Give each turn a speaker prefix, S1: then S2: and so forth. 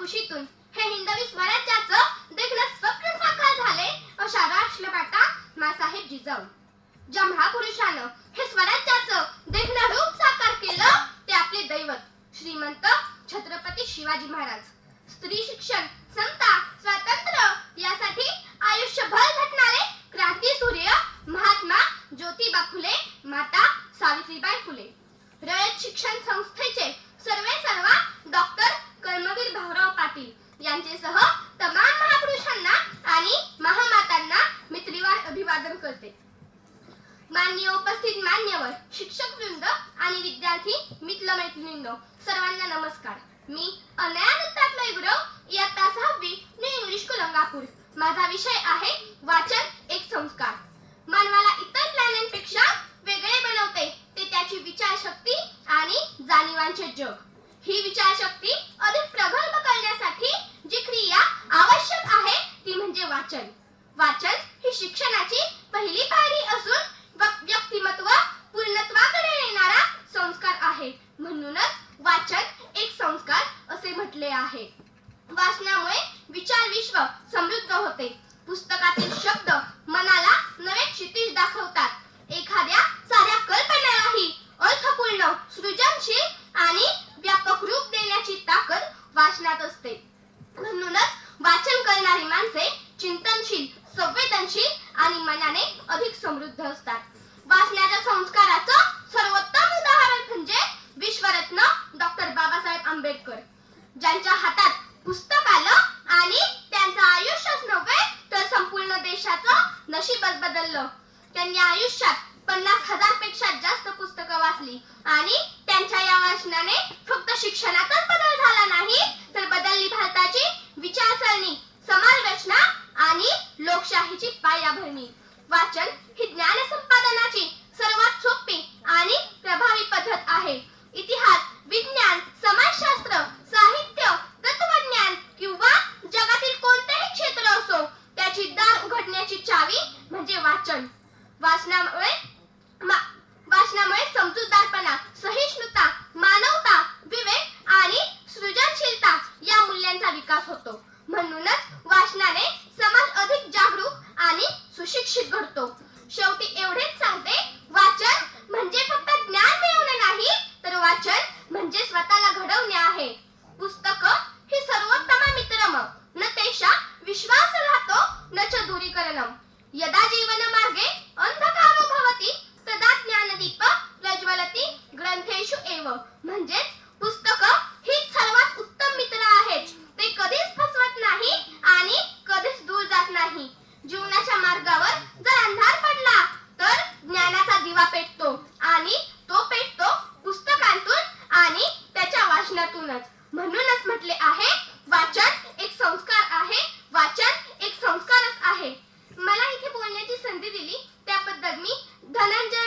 S1: कुशीतून हे हिंदवी स्वराज्याचं देखणं स्वप्न साकार झाले अशा राष्ट्रमाता माँसाहेब जिजाऊ. ज्या महापुरुषानं हे स्वराज्याचं देखणं रूप साकार केलं ते आपले दैवत श्रीमंत छत्रपती शिवाजी महाराज. स्त्री शिक्षण, समता, स्वातंत्र्य यासाठी आयुष्यभर झटणारे क्रांती सूर्य महात्मा ज्योतिबा फुले, माता सावित्रीबाई फुले. रयत शिक्षण संस्थेचे सर्वेसर्वा डॉक्टर कर्मवीर भाऊराव पाटील यांचेसह तमाम महापुरुषांना आणि महामातांना मी त्रिवार अभिवादन करते. माननीय उपस्थित मान्यवर, शिक्षक वृंद आणि विद्यार्थी मित्र मैत्रिणींनो, सर्वांना नमस्कार. मी अनया दत्तात्रय गुरव, इयत्ता 6वी, न्यू इंग्लिश कुलंगापूर. माझा विषय आहे वाचन एक संस्कार. मानवाला इतर प्राण्यांपेक्षा वेगळे बनवते ते त्याची विचारशक्ती आणि जाणीवांचे जग. ही विचारशक्ती अधिक प्रगल्भ करण्यासाठी जी क्रिया आवश्यक आहे ती म्हणजे वाचन. वाचन ही शिक्षणाची पहिली पायरी असून व्यक्तिमत्व पूर्णत्वाकडे नेणारा संस्कार आहे. म्हणूनच वाचन एक संस्कार असे म्हटले आहे. वाचनामुळे विचार विश्व समृद्ध होते. पुस्तकातील शब्द मनाला नवे क्षितिज दाखवतात. एखाद्या साध्या कल्पनेलाही अर्थपूर्ण, सृजनशील आणि व्यापक रूप देण्याची ताकद वाचनात असते. म्हणूनच वाचन करणारी माणसे चिंतनशील, संवेदनशील आणि मनाने अधिक समृद्ध असतात. वाचनाच्या संस्काराचं सर्वोत्तम उदाहरण म्हणजे विश्वरत्न डॉक्टर बाबासाहेब आंबेडकर, ज्यांच्या हातात पुस्तक आलं आणि त्यांचं आयुष्यच नव्हे तर संपूर्ण देशाचं नशीबच बदललं. त्यांनी आयुष्यात 50,000 पेक्षा जास्त पुस्तकं वाचली आणि त्यांच्या या वाचनाने फक्त शिक्षणातच बदल झाला नाही तर बदलली भारताची विचारसरणी, समाजरचना आणि लोकशाहीची पायाभरणी. वाचन ही ज्ञान संपादनाची सर्वात सोपी आणि प्रभावी पद्धत आहे. इतिहास, विज्ञान, समाजशास्त्र, साहित्य, तत्वज्ञान किंवा जगातील कोणतेही क्षेत्र असो, त्याची दार उघडण्याची चावी म्हणजे वाचन. वाचनामुळे समजूतदारपणा, सहिष्णुता, मानवता, विवेक आणि सृजनशीलता या मूल्यांचा विकास होतो. म्हणूनच वाचनाने समाज अधिक जागरूक आणि सुशिक्षित घडतो. शेवटी एवढेच सांगते, वाचन म्हणजे फक्त ज्ञान मिळवणे नाही तर वाचन म्हणजे स्वतःला घडवणे आहे. पुस्तक ही सर्वोत्तम मित्रम, न तेषा विश्वास राहतो न च दूरीकरणम. यदा जीवन मार्गे अंधकारो भवति तदा ज्ञानदीप प्रज्वलति ग्रंथेषु एव. म्हणजेच पुस्तक ही सर्वात उत्तम मित्र आहेत. ते कधीच फसवत नाही आणि कधीच दूर जात नाही. जीवनाच्या मार्गावर जर अंधार पडला तर ज्ञानाचा दिवा पेटतो आणि तो पेटतो पुस्तकांतून आणि त्याच्या वाचनातूनच. म्हणूनच म्हटले आहे, वाचन एक संस्कार आहे. वाचन एक संस्कारच आहे. मला इथे बोलण्याची संधी दिली त्याबद्दल मी धनंजय